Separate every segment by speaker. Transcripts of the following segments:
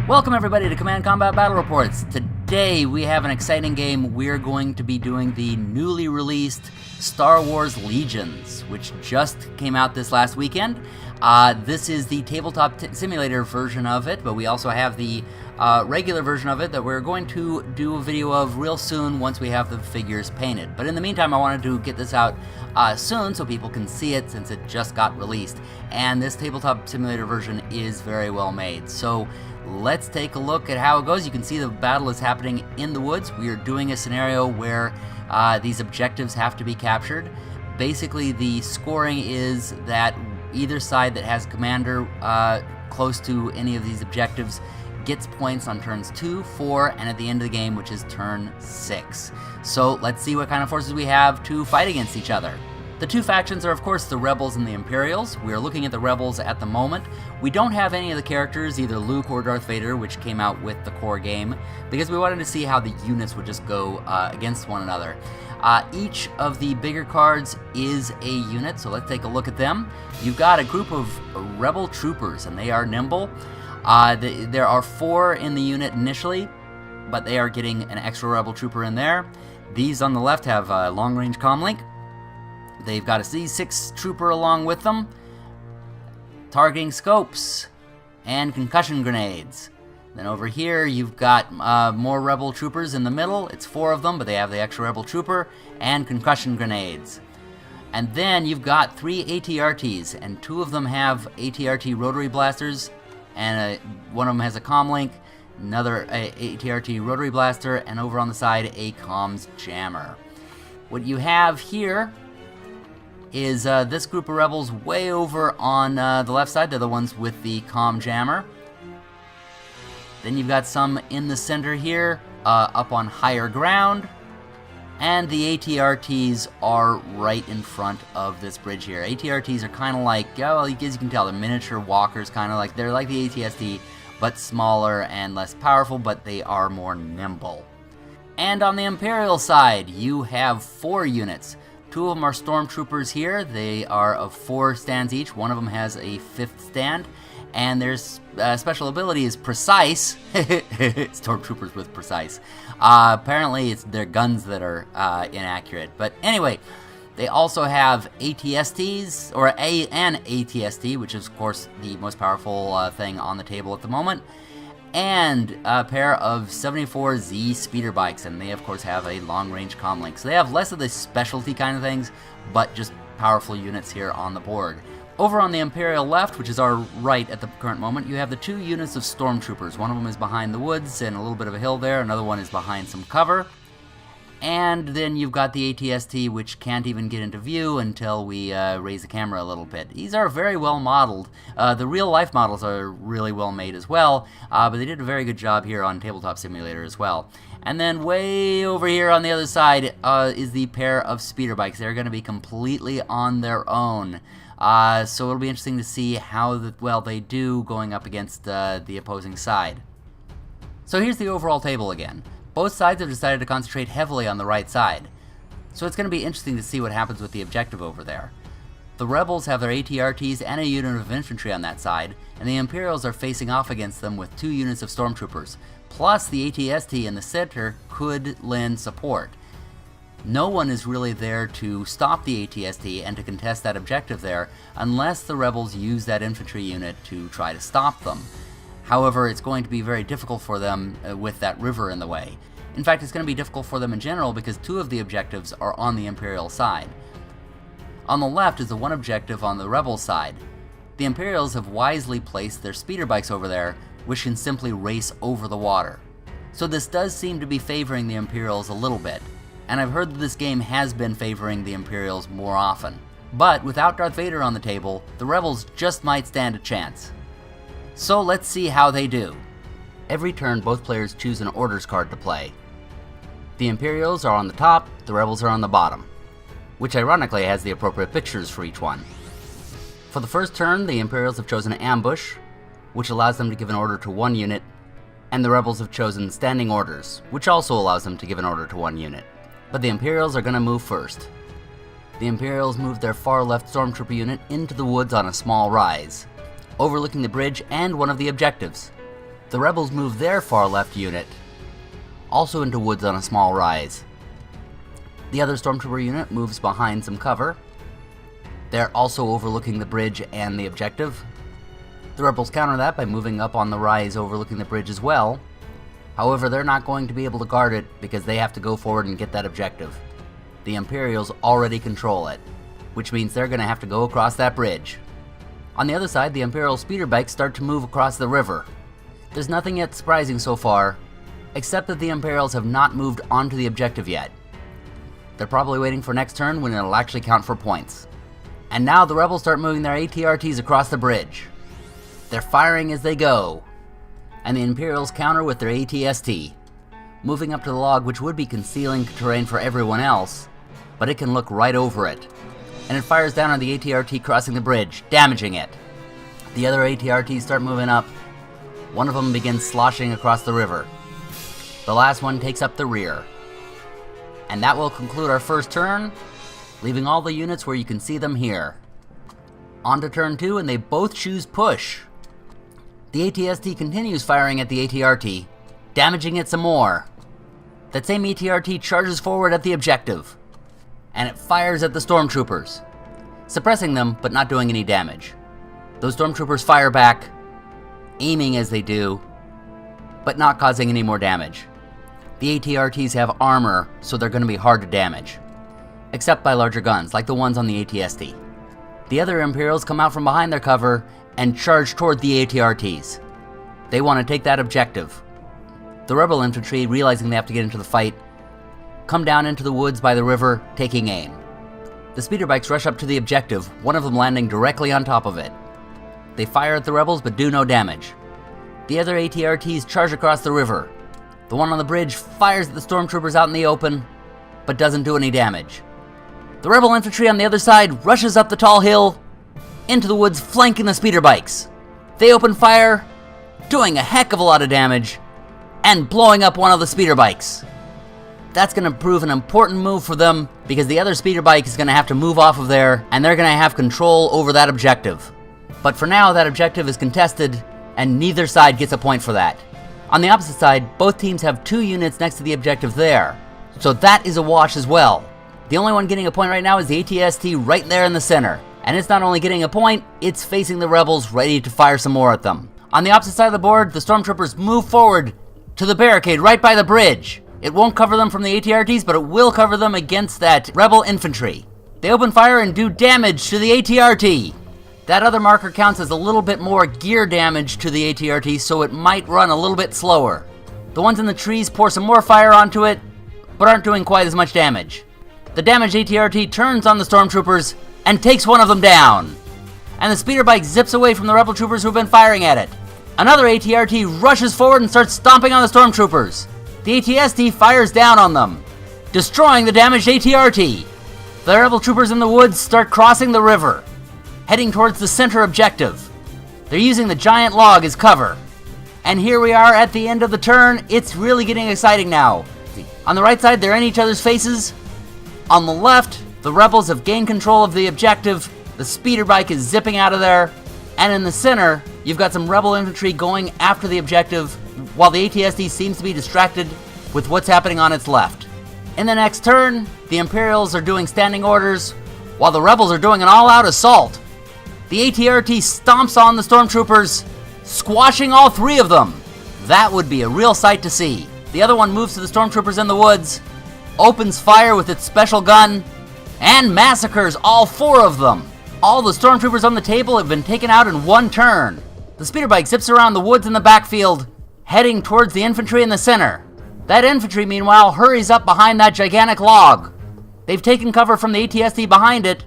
Speaker 1: Welcome everybody to Command Combat Battle Reports. Today we have an exciting game. We're going to be doing the newly released Star Wars Legions, which just came out this last weekend. This is the Tabletop Simulator version of it, but we also have the regular version of it that we're going to do a video of real soon once we have the figures painted. But in the meantime, I wanted to get this out soon so people can see it since it just got released. And this Tabletop Simulator version is very well made. So let's take a look at how it goes. You can see the battle is happening in the woods. We are doing a scenario where these objectives have to be captured. Basically, the scoring is that either side that has a commander close to any of these objectives gets points on turns 2, 4, and at the end of the game, which is turn 6. So let's see what kind of forces we have to fight against each other. The two factions are, of course, the Rebels and the Imperials. We are looking at the Rebels at the moment. We don't have any of the characters, either Luke or Darth Vader, which came out with the core game, because we wanted to see how the units would just go against one another. Each of the bigger cards is a unit, so let's take a look at them. You've got a group of Rebel troopers, and they are nimble. There are 4 in the unit initially, but they are getting an extra Rebel trooper in there. These on the left have long-range comlink. They've got a C6 trooper along with them, targeting scopes, and concussion grenades. Then over here you've got more Rebel troopers in the middle. It's 4 of them, but they have the extra Rebel trooper and concussion grenades. And then you've got 3 ATRTs, and 2 of them have ATRT rotary blasters, and one of them has a comlink, another ATRT rotary blaster, and over on the side a comms jammer. What you have here is this group of rebels way over on the left side. They're the ones with the comm jammer. Then you've got some in the center here, up on higher ground. And the ATRTs are right in front of this bridge here. ATRTs are kind of like, well, as you can tell, they're miniature walkers, kind of like, they're like the ATST, but smaller and less powerful, but they are more nimble. And on the Imperial side, you have 4 units. 2 of them are stormtroopers here. They are of 4 stands each. One of them has a 5th stand, and their special ability is precise. Stormtroopers with precise. Apparently, it's their guns that are inaccurate. But anyway, they also have ATSTs, or an ATST, which is, of course, the most powerful thing on the table at the moment, and a pair of 74Z speeder bikes, and they of course have a long-range comlink. So they have less of the specialty kind of things, but just powerful units here on the board. Over on the Imperial left, which is our right at the current moment, you have the 2 units of stormtroopers. One of them is behind the woods and a little bit of a hill there, another one is behind some cover. And then you've got the ATST, which can't even get into view until we raise the camera a little bit. These are very well modeled. The real-life models are really well made as well, but they did a very good job here on Tabletop Simulator as well. And then way over here on the other side is the pair of speeder bikes. They're going to be completely on their own. So it'll be interesting to see how well they do going up against the opposing side. So here's the overall table again. Both sides have decided to concentrate heavily on the right side, so it's going to be interesting to see what happens with the objective over there. The Rebels have their ATRTs and a unit of infantry on that side, and the Imperials are facing off against them with 2 units of stormtroopers, plus the ATST in the center could lend support. No one is really there to stop the ATST and to contest that objective there, unless the Rebels use that infantry unit to try to stop them. However, it's going to be very difficult for them with that river in the way. In fact, it's going to be difficult for them in general because 2 of the objectives are on the Imperial side. On the left is the one objective on the Rebel side. The Imperials have wisely placed their speeder bikes over there, which can simply race over the water. So this does seem to be favoring the Imperials a little bit, and I've heard that this game has been favoring the Imperials more often. But without Darth Vader on the table, the Rebels just might stand a chance. So let's see how they do. Every turn, both players choose an orders card to play. The Imperials are on the top, the Rebels are on the bottom, which ironically has the appropriate pictures for each one. For the first turn, the Imperials have chosen ambush, which allows them to give an order to 1 unit, and the Rebels have chosen standing orders, which also allows them to give an order to 1 unit. But the Imperials are going to move first. The Imperials move their far left stormtrooper unit into the woods on a small rise, overlooking the bridge and one of the objectives. The rebels move their far left unit also into woods on a small rise. The other stormtrooper unit moves behind some cover. They're also overlooking the bridge and the objective. The rebels counter that by moving up on the rise overlooking the bridge as well. However, they're not going to be able to guard it because they have to go forward and get that objective. The Imperials already control it, which means they're going to have to go across that bridge. On the other side, the Imperial speeder bikes start to move across the river. There's nothing yet surprising so far, except that the Imperials have not moved onto the objective yet. They're probably waiting for next turn when it'll actually count for points. And now the rebels start moving their ATRTs across the bridge. They're firing as they go, and the Imperials counter with their ATST, moving up to the log, which would be concealing terrain for everyone else, but it can look right over it. And it fires down on the ATRT crossing the bridge, damaging it. The other ATRTs start moving up. One of them begins sloshing across the river. The last one takes up the rear. And that will conclude our first turn, leaving all the units where you can see them here. On to turn 2, and they both choose push. The ATST continues firing at the ATRT, damaging it some more. That same ATRT charges forward at the objective, and it fires at the stormtroopers, suppressing them but not doing any damage. Those stormtroopers fire back, aiming as they do, but not causing any more damage. The ATRTs have armor, so they're going to be hard to damage, except by larger guns, like the ones on the ATST. The other Imperials come out from behind their cover and charge toward the ATRTs. They want to take that objective. The Rebel infantry, realizing they have to get into the fight, come down into the woods by the river, taking aim. The speeder bikes rush up to the objective, one of them landing directly on top of it. They fire at the rebels but do no damage. The other ATRTs charge across the river. The one on the bridge fires at the stormtroopers out in the open, but doesn't do any damage. The rebel infantry on the other side rushes up the tall hill, into the woods flanking the speeder bikes. They open fire, doing a heck of a lot of damage, and blowing up one of the speeder bikes. That's going to prove an important move for them, because the other speeder bike is going to have to move off of there, and they're going to have control over that objective. But for now, that objective is contested, and neither side gets a point for that. On the opposite side, both teams have 2 units next to the objective there, so that is a wash as well. The only one getting a point right now is the ATST right there in the center, and it's not only getting a point, it's facing the rebels ready to fire some more at them. On the opposite side of the board, the stormtroopers move forward to the barricade right by the bridge. It won't cover them from the ATRTs, but it will cover them against that rebel infantry. They open fire and do damage to the ATRT. That other marker counts as a little bit more gear damage to the ATRT, so it might run a little bit slower. The ones in the trees pour some more fire onto it, but aren't doing quite as much damage. The damaged ATRT turns on the stormtroopers and takes one of them down. And the speeder bike zips away from the rebel troopers who've been firing at it. Another ATRT rushes forward and starts stomping on the stormtroopers. The ATST fires down on them, destroying the damaged ATRT. The rebel troopers in the woods start crossing the river, heading towards the center objective. They're using the giant log as cover. And here we are at the end of the turn. It's really getting exciting now. On the right side, they're in each other's faces. On the left, the rebels have gained control of the objective. The speeder bike is zipping out of there. And in the center, you've got some rebel infantry going after the objective, while the ATST seems to be distracted with what's happening on its left. In the next turn, the Imperials are doing standing orders, while the rebels are doing an all-out assault. The ATRT stomps on the stormtroopers, squashing all 3 of them. That would be a real sight to see. The other one moves to the stormtroopers in the woods, opens fire with its special gun, and massacres all 4 of them. All the stormtroopers on the table have been taken out in one turn. The speeder bike zips around the woods in the backfield, heading towards the infantry in the center. That infantry, meanwhile, hurries up behind that gigantic log. They've taken cover from the ATST behind it,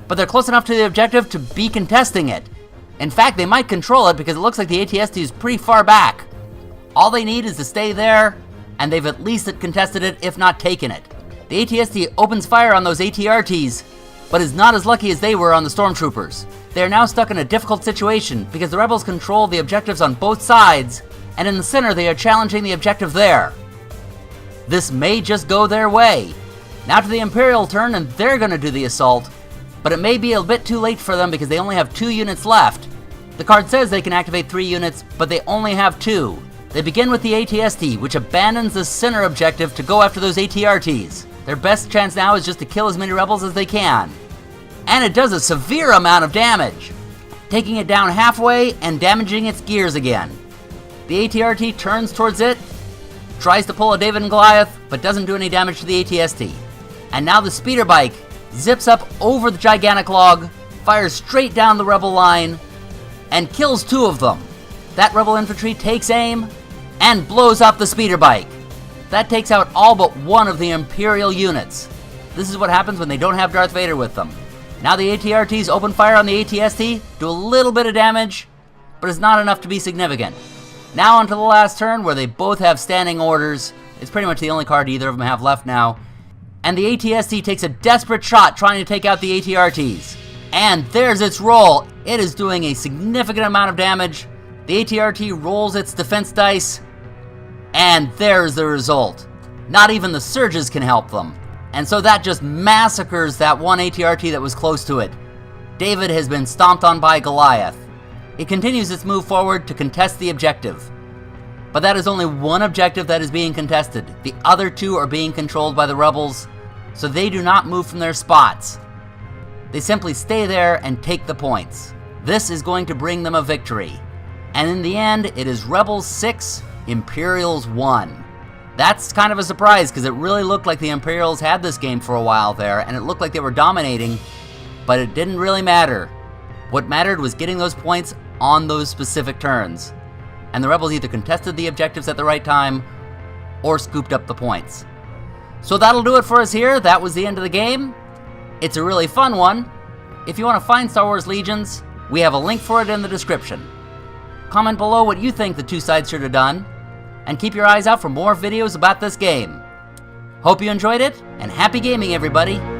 Speaker 1: but they're close enough to the objective to be contesting it. In fact, they might control it because it looks like the ATST is pretty far back. All they need is to stay there, and they've at least contested it, if not taken it. The ATST opens fire on those ATRTs, but is not as lucky as they were on the stormtroopers. They are now stuck in a difficult situation because the rebels control the objectives on both sides, and in the center they are challenging the objective there. This may just go their way. Now to the Imperial turn, and they're going to do the assault, but it may be a bit too late for them because they only have 2 units left. The card says they can activate 3 units, but they only have 2. They begin with the ATST, which abandons the center objective to go after those ATRTs. Their best chance now is just to kill as many rebels as they can. And it does a severe amount of damage, taking it down halfway and damaging its gears again. The ATRT turns towards it, tries to pull a David and Goliath, but doesn't do any damage to the ATST. And now the speeder bike zips up over the gigantic log, fires straight down the rebel line, and kills 2 of them. That rebel infantry takes aim and blows up the speeder bike. That takes out all but 1 of the Imperial units. This is what happens when they don't have Darth Vader with them. Now the ATRTs open fire on the ATST, do a little bit of damage, but it's not enough to be significant. Now onto the last turn, where they both have standing orders. It's pretty much the only card either of them have left now. And the ATST takes a desperate shot trying to take out the ATRTs. And there's its roll. It is doing a significant amount of damage. The ATRT rolls its defense dice, and there's the result. Not even the surges can help them. And so that just massacres that one ATRT that was close to it. David has been stomped on by Goliath. It continues its move forward to contest the objective. But that is only one objective that is being contested. The other 2 are being controlled by the rebels, so they do not move from their spots. They simply stay there and take the points. This is going to bring them a victory. And in the end, it is Rebels 6, Imperials 1. That's kind of a surprise, because it really looked like the Imperials had this game for a while there, and it looked like they were dominating, but it didn't really matter. What mattered was getting those points on those specific turns. And the Rebels either contested the objectives at the right time, or scooped up the points. So that'll do it for us here. That was the end of the game. It's a really fun one. If you want to find Star Wars Legions, we have a link for it in the description. Comment below what you think the 2 sides should have done, and keep your eyes out for more videos about this game. Hope you enjoyed it, and happy gaming, everybody!